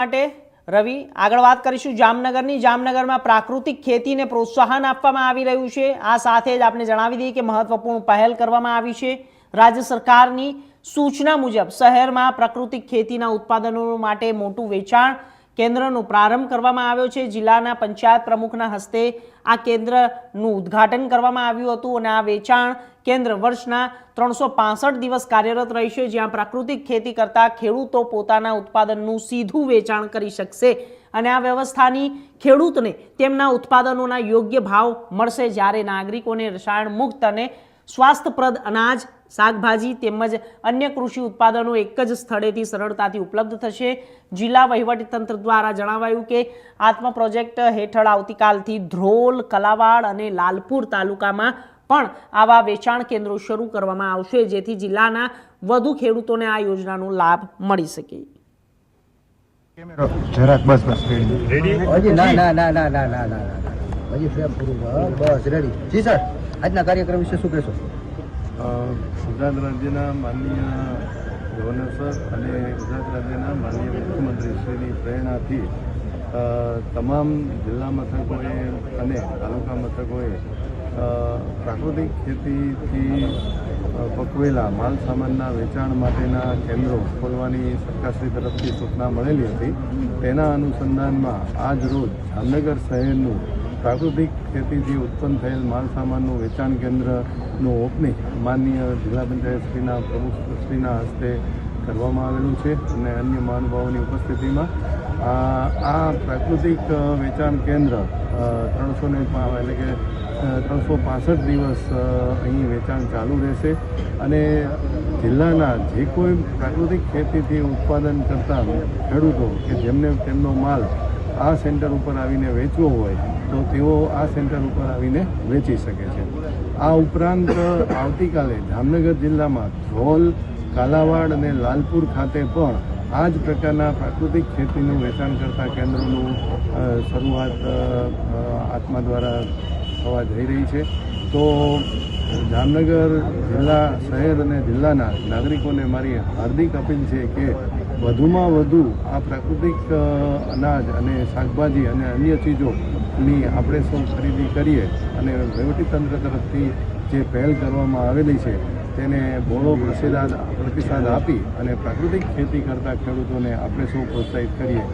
માટે રવિ આગળ વાત કરીશું જામનગરની। જામનગરમાં પ્રાકૃતિક ખેતીને પ્રોત્સાહન આપવામાં આવી રહ્યું છે। આ સાથે જ આપણે જણાવી દઈએ કે મહત્વપૂર્ણ પહેલ કરવામાં આવી છે। રાજ્ય સરકારની સૂચના મુજબ શહેરમાં પ્રાકૃતિક ખેતીના ઉત્પાદનો માટે મોટું વેચાણ કેન્દ્રનો પ્રારંભ કરવામાં આવ્યો છે। જિલ્લાના પંચાયત પ્રમુખના હસ્તે આ કેન્દ્રનું ઉદ્ઘાટન કરવામાં આવ્યું હતું અને આ વેચાણ કેન્દ્ર વર્ષના 365 દિવસ કાર્યરત રહેશે, જ્યાં પ્રાકૃતિક ખેતી કરતા ખેડૂતો પોતાના ઉત્પાદનનું સીધું વેચાણ કરી શકશે અને આ વ્યવસ્થાની ખેડૂતને તેમના ઉત્પાદનોના યોગ્ય ભાવ મળશે, જ્યારે નાગરિકોને રસાયણ મુક્ત અને સ્વાસ્થ્યપ્રદ અનાજ, શાકભાજી તેમજ અન્ય કૃષિ ઉત્પાદનો એક જ સ્થળેથી સરળતાથી ઉપલબ્ધ થશે। જિલ્લા વહીવટીતંત્ર દ્વારા જણાવાયું કે આત્મ પ્રોજેક્ટ હેઠળ આવતીકાલથી ધ્રોલ, કલાવાડ અને લાલપુર તાલુકામાં પણ આવા વેચાણ કેન્દ્રો શરૂ કરવામાં આવશે, જેથી જિલ્લાના વધુ ખેડૂતોને આ યોજનાનો લાભ મળી શકે। જરાક બસ રેડી હજી ના હજી ફેમ પૂરું બસ રેડી જી સર। આજના કાર્યક્રમ વિશે શું કહેશો? ગુજરાત રાજ્યના માનનીય ગવર્નર સર અને ગુજરાત રાજ્યના માનનીય મુખ્યમંત્રીશ્રીની પ્રેરણાથી તમામ જિલ્લા મથકોએ અને તાલુકા મથકોએ પ્રાકૃતિક ખેતીથી પકવેલા માલ સામાનના વેચાણ માટેના કેન્દ્રો ખોલવાની સરકારશ્રી તરફથી સૂચના મળેલી હતી। તેના અનુસંધાનમાં આજ રોજ જામનગર શહેરનું પ્રાકૃતિક ખેતીથી ઉત્પન્ન થયેલ માલ સામાનનું વેચાણ કેન્દ્રનું ઓપનિંગ માનનીય જિલ્લા પંચાયતશ્રીના પ્રમુખશ્રીના હસ્તે કરવામાં આવેલું છે અને અન્ય મહાનુભાવોની ઉપસ્થિતિમાં આ પ્રાકૃતિક વેચાણ કેન્દ્ર 365 દિવસ અહીં વેચાણ ચાલુ રહેશે અને જિલ્લાના જે કોઈ પ્રાકૃતિક ખેતીથી ઉત્પાદન કરતા ખેડૂતો કે જેમને તેમનો માલ આ સેન્ટર ઉપર આવીને વેચવો હોય તો તેઓ આ સેન્ટર ઉપર આવીને વેચી શકે છે। આ ઉપરાંત આવતીકાલે જામનગર જિલ્લામાં ધ્રોલ, કાલાવાડ અને લાલપુર ખાતે પણ આ જ પ્રકારના પ્રાકૃતિક ખેતીનું વેચાણ કરતા કેન્દ્રોનું શરૂઆત આત્મા દ્વારા થવા જઈ રહી છે। તો જામનગર જિલ્લા, શહેર અને જિલ્લાના નાગરિકોને મારી હાર્દિક અપીલ છે કે વધુમાં વધુ આ પ્રાકૃતિક અનાજ અને શાકભાજી અને અન્ય ચીજોની આપણે સૌ ખરીદી કરીએ અને વહીવટીતંત્ર તરફથી જે પહેલ કરવામાં આવેલી છે તેને બહોળો પ્રતિસાદ આપી અને પ્રાકૃતિક ખેતી કરતા ખેડૂતોને આપણે સૌ પ્રોત્સાહિત કરીએ।